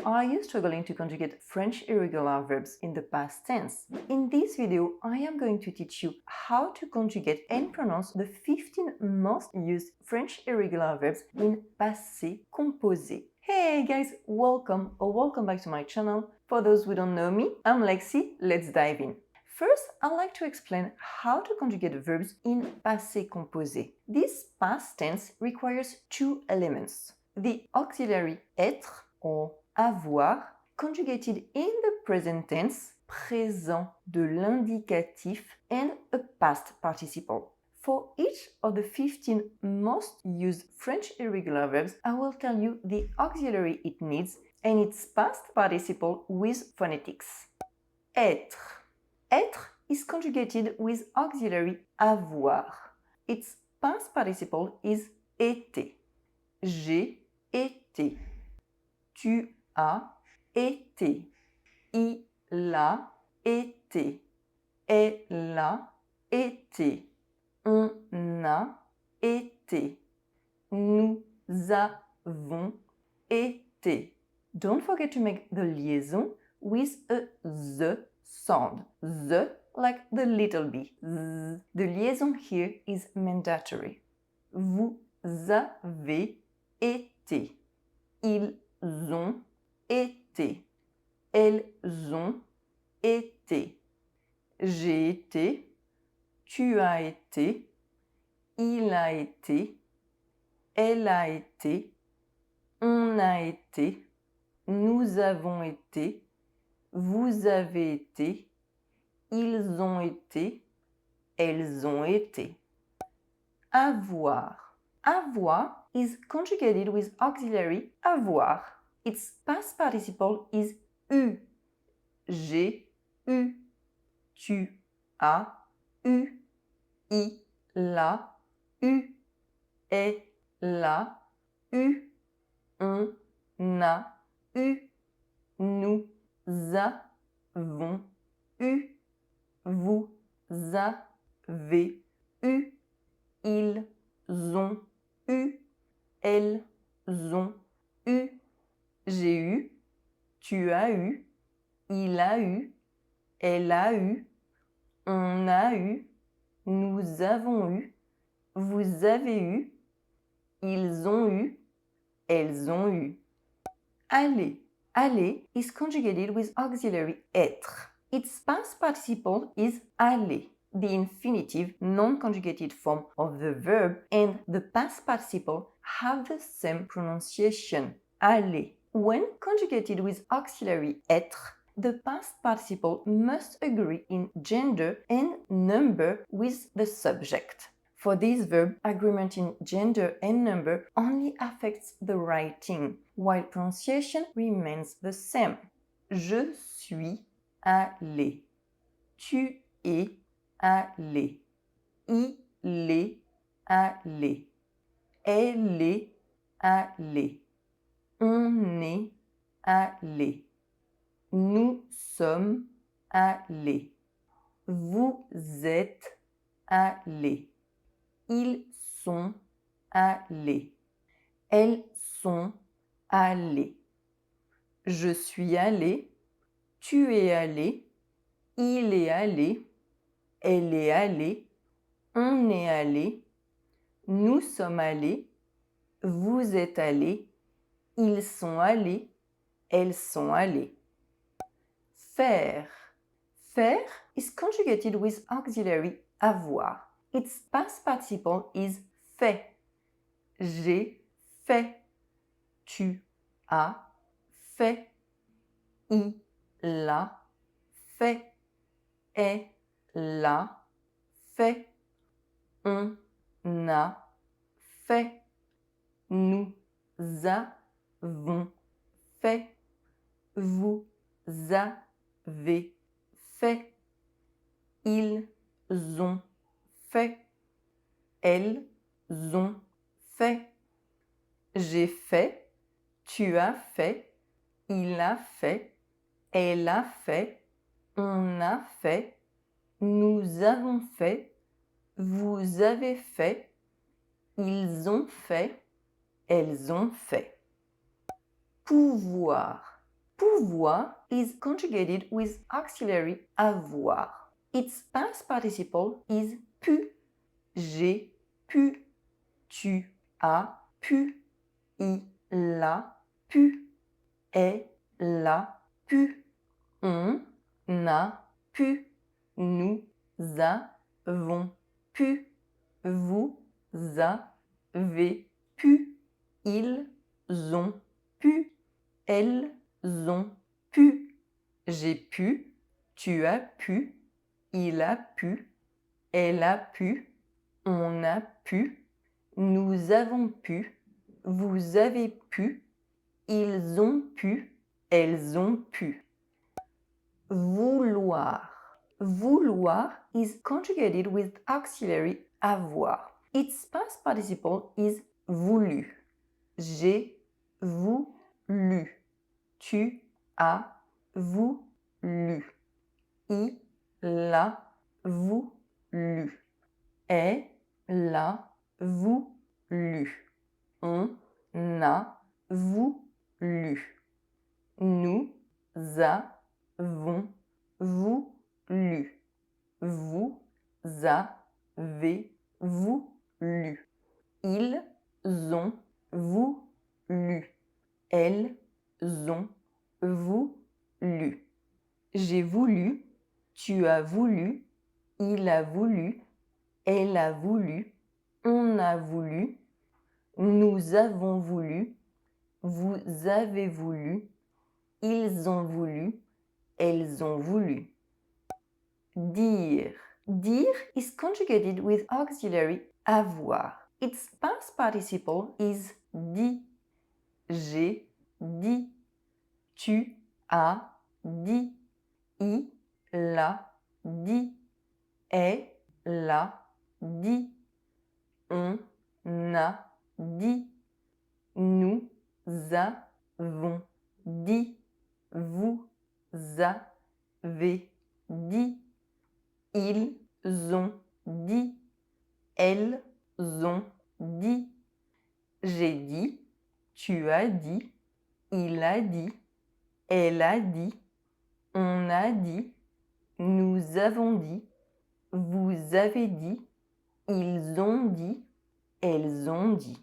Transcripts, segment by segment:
Are you struggling to conjugate French irregular verbs in the past tense? In this video, I am going to teach you how to conjugate and pronounce the 15 most used French irregular verbs in passé composé. Hey guys, welcome back to my channel. For those who don't know me, I'm Lexi. Let's dive in. First, I'd like to explain how to conjugate verbs in passé composé. This past tense requires two elements: the auxiliary être or avoir, conjugated in the present tense, présent de l'indicatif, and a past participle. For each of the 15 most used French irregular verbs, I will tell you the auxiliary it needs and its past participle with phonetics. Être. Être is conjugated with auxiliary avoir. Its past participle is été. J'ai été. Tu as été. Il a été. Elle a été. On a été. Nous avons été. Don't forget to make the liaison with a the sound. The like the little b. Z. The liaison here is mandatory. Vous avez été. Ils ont été. Elles ont été. J'ai été. Tu as été. Il a été. Elle a été. On a été. Nous avons été. Vous avez été. Ils ont été. Elles ont été. Avoir. Avoir is conjugated with auxiliary avoir. Its past participle is eu. J'ai eu. Tu as eu. Il a eu. Elle a eu. On a eu. Nous avons eu. Vous avez eu. Ils ont eu. Elles ont eu. J'ai eu. Tu as eu. Il a eu. Elle a eu. On a eu. Nous avons eu. Vous avez eu. Ils ont eu. Elles ont eu. Aller. Aller is conjugated with auxiliary être. Its past participle is aller, the infinitive non-conjugated form of the verb, and the past participle have the same pronunciation, aller. When conjugated with auxiliary être, the past participle must agree in gender and number with the subject. For this verb, agreement in gender and number only affects the writing, while pronunciation remains the same. Je suis allé. Tu es allé. Il est allé. Elle est allée. On est allé. Nous sommes allés. Vous êtes allés. Ils sont allés. Elles sont allées. Je suis allé. Tu es allé. Il est allé. Elle est allée. On est allé. Nous sommes allés. Vous êtes allés. Ils sont allés. Elles sont allées. Faire. Faire is conjugated with auxiliary avoir. Its past participle is fait. J'ai fait. Tu as fait. Il a fait. Elle a fait. On a fait. Nous avons fait. Vous avez fait. Ils ont fait. Elles ont fait. J'ai fait. Tu as fait. Il a fait. Elle a fait. On a fait. Nous avons fait. Vous avez fait. Ils ont fait. Elles ont fait. Pouvoir. Pouvoir is conjugated with auxiliary avoir. Its past participle is pu. J'ai pu. Tu as pu. Il a pu. Elle a pu. On a pu. Nous avons pu. Vous avez pu. Ils ont pu. Elles ont pu. J'ai pu. Tu as pu. Il a pu. Elle a pu. On a pu. Nous avons pu. Vous avez pu. Ils ont pu. Elles ont pu. Vouloir. Vouloir is conjugated with auxiliary avoir. Its past participle is voulu. J'ai voulu. Tu as voulu. Il a voulu. Elle a voulu. On a voulu. Nous avons voulu. Vous avez voulu. Ils ont voulu. Elles ont voulu. J'ai voulu. Tu as voulu. Il a voulu. Elle a voulu. On a voulu. Nous avons voulu. Vous avez voulu. Ils ont voulu. Elles ont voulu. Dire. Dire is conjugated with auxiliary avoir. Its past participle is dit. J'ai dit. Tu as dit. Il a dit. Elle a dit. On a dit. Nous avons dit. Vous avez dit. Ils ont dit. Elles ont dit. J'ai dit. Tu as dit. Il a dit. Elle a dit. On a dit. Nous avons dit. Vous avez dit. Ils ont dit. Elles ont dit.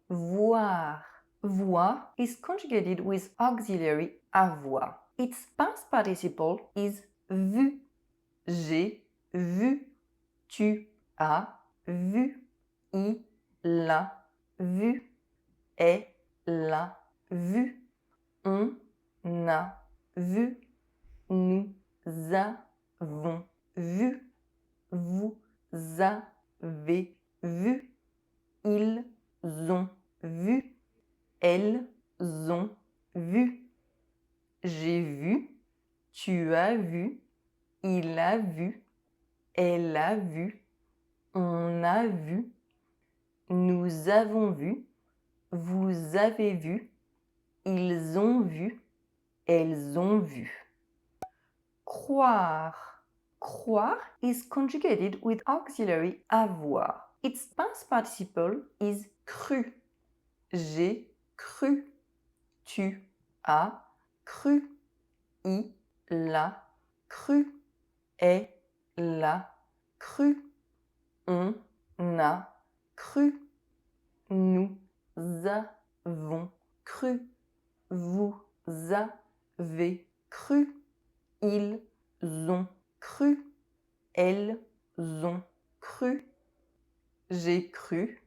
Voir. Voir is conjugated with auxiliary avoir. Its past participle is vu. J'ai vu. Tu as vu. Il a vu. Elle a vu. On a vu. Nous avons vu. Vous avez vu. Ils ont vu. Elles ont vu. J'ai vu. Tu as vu. Il a vu. Elle a vu. On a vu. Nous avons vu. Vous avez vu. Ils ont vu. Elles ont vu. Croire. Croire is conjugated with auxiliary avoir. Its past participle is cru. J'ai cru. Tu as cru. Il a cru. Elle a cru. On a cru. Nous avons cru. Vous avez cru. Ils ont cru. Elles ont cru. J'ai cru.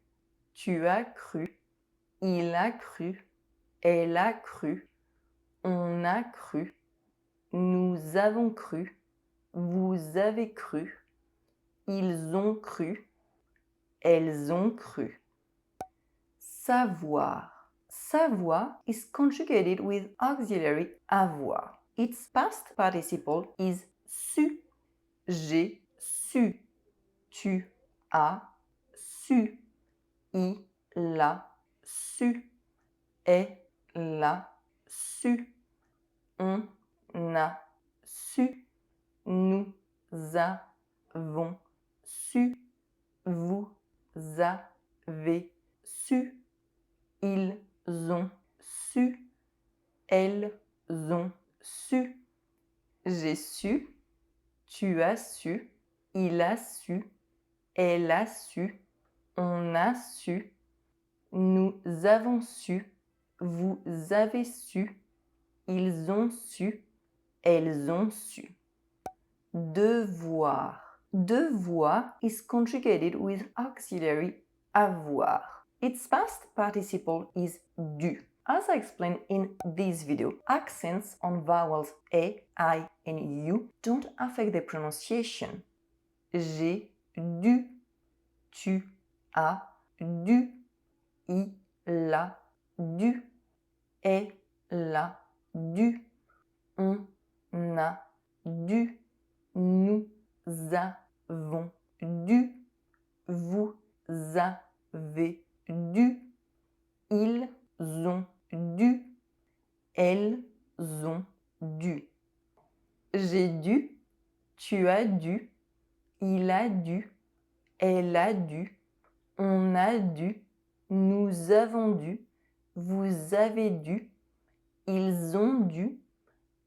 Tu as cru. Il a cru. Elle a cru. On a cru. Nous avons cru. Vous avez cru. Ils ont cru. Elles ont cru. Savoir. Savoir is conjugated with auxiliary avoir. Its past participle is su. J'ai su. Tu as su. Il a su. Elle a su. On a su. Nous avons su. Vous avez su. Ils ont su. elles ont su. J'ai su, tu as su, il a su, elle a su, on a su, nous avons su, vous avez su, ils ont su, elles ont su. Devoir. Devoir is conjugated with auxiliary avoir. Its past participle is dû. As I explained in this video, accents on vowels A, I, and U don't affect their pronunciation. J'ai dû, tu as dû, il a dû, elle a dû, on a dû, nous avons dû, vous avez dû, ils ont dû, elles ont dû. J'ai dû, tu as dû, il a dû, elle a dû, on a dû, nous avons dû, vous avez dû, ils ont dû,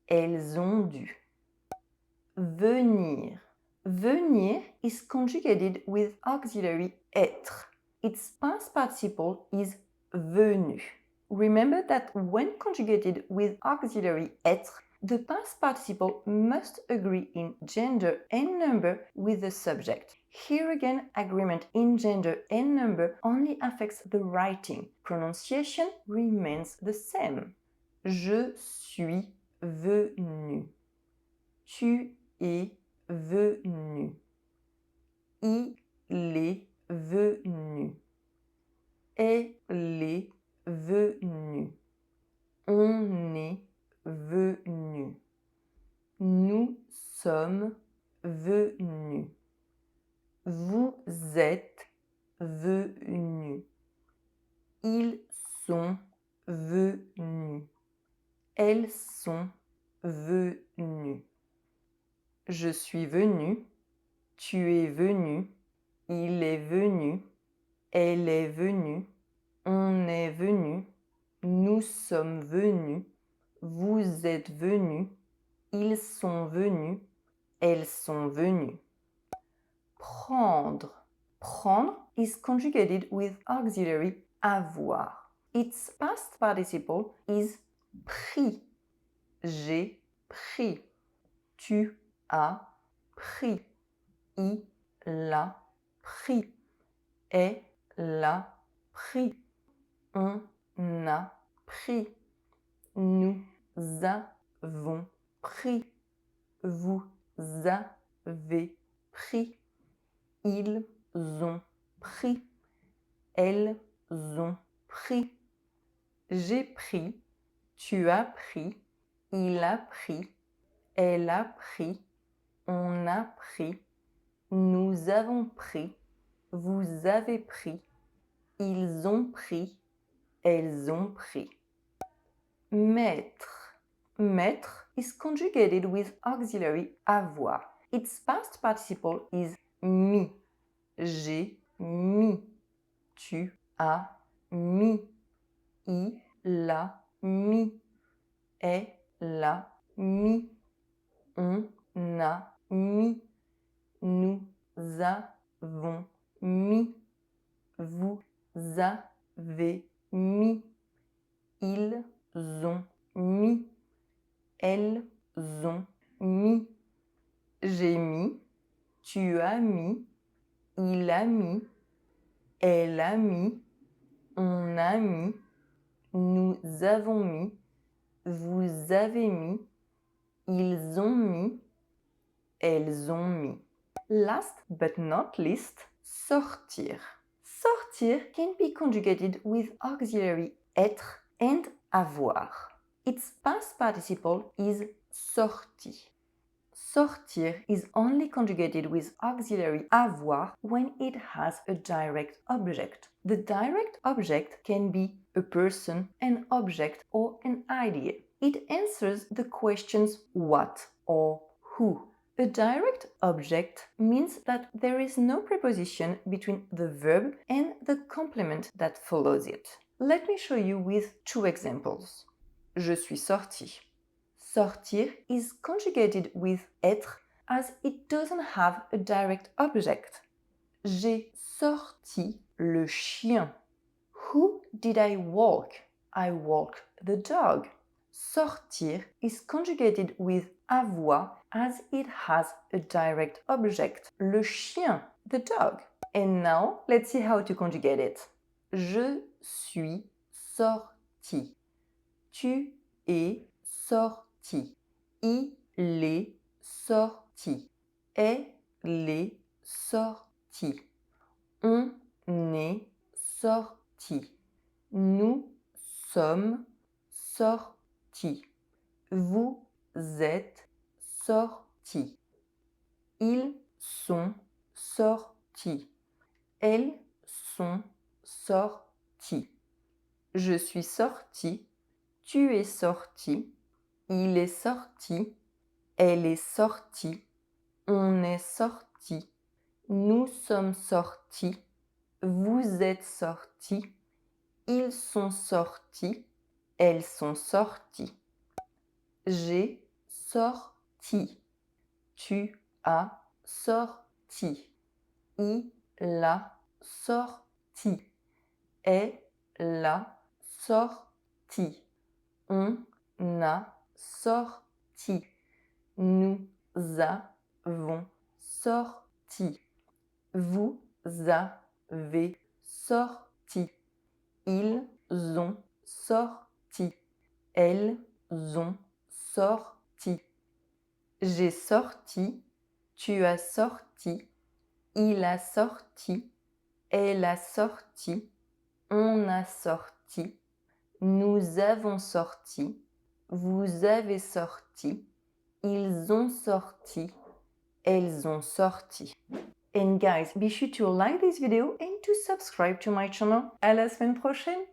elles ont dû. Venir. Venir is conjugated with auxiliary être. Its past participle is venu. Remember that when conjugated with auxiliary être, the past participle must agree in gender and number with the subject. Here again, agreement in gender and number only affects the writing. Pronunciation remains the same. Je suis venu. Tu es venu. Il est venu. Elle est venue. On est venu. Nous sommes venus. Vous êtes venus. Ils sont venus. Elles sont venues. Je suis venu. Tu es venu. Il est venu. Elle est venue. On est venu. Nous sommes venus. Vous êtes venus. Ils sont venus. Elles sont venues. Prendre. Prendre is conjugated with auxiliary avoir. Its past participle is pris. J'ai pris. Tu as pris. Il a pris. Elle a pris. On a pris. Nous avons pris. Vous avez pris. Ils ont pris. Elles ont pris. J'ai pris. Tu as pris. Il a pris. Elle a pris. On a pris. Nous avons pris. Vous avez pris. Ils ont pris. Elles ont pris. Mettre. Mettre is conjugated with auxiliary avoir. Its past participle is mis. J'ai mis. Tu as mis. Il a mis. Elle a mis. On a mis. Nous avons mis. Vous avez mis. Ils ont mis. Elles ont mis. J'ai mis. Tu as mis. Il a mis. Elle a mis. On a mis. Nous avons mis. Vous avez mis. Ils ont mis. Elles ont mis. Last but not least, sortir. Sortir can be conjugated with auxiliary être and avoir. Its past participle is sorti. Sortir is only conjugated with auxiliary avoir when it has a direct object. The direct object can be a person, an object, or an idea. It answers the questions what or who. A direct object means that there is no preposition between the verb and the complement that follows it. Let me show you with two examples. Je suis sorti. Sortir is conjugated with être as it doesn't have a direct object. J'ai sorti le chien. Who did I walk? I walked the dog. Sortir is conjugated with avoir as it has a direct object. Le chien, the dog. And now, let's see how to conjugate it. Je suis sorti. Tu es sorti. Il est sorti. Elle est sortie. On est sorti. Nous sommes sortis. Vous êtes sortis. Ils sont sortis. Elles sont sorties. Je suis sorti. Tu es sorti. Il est sorti. Elle est sortie. On est sorti. Nous sommes sortis. Vous êtes sortis. Ils sont sortis. Elles sont sorties. J'ai sorti. Tu as sorti. Il a sorti. Elle a sorti. On a sorti. Nous avons sorti. Vous avez sorti. Ils ont sorti. Elles ont sorti. J'ai sorti. Tu as sorti. Il a sorti. Elle a sorti. On a sorti. Nous avons sorti. Vous avez sorti. Ils ont sorti. Elles ont sorti. And guys, be sure to like this video and to subscribe to my channel. À la semaine prochaine!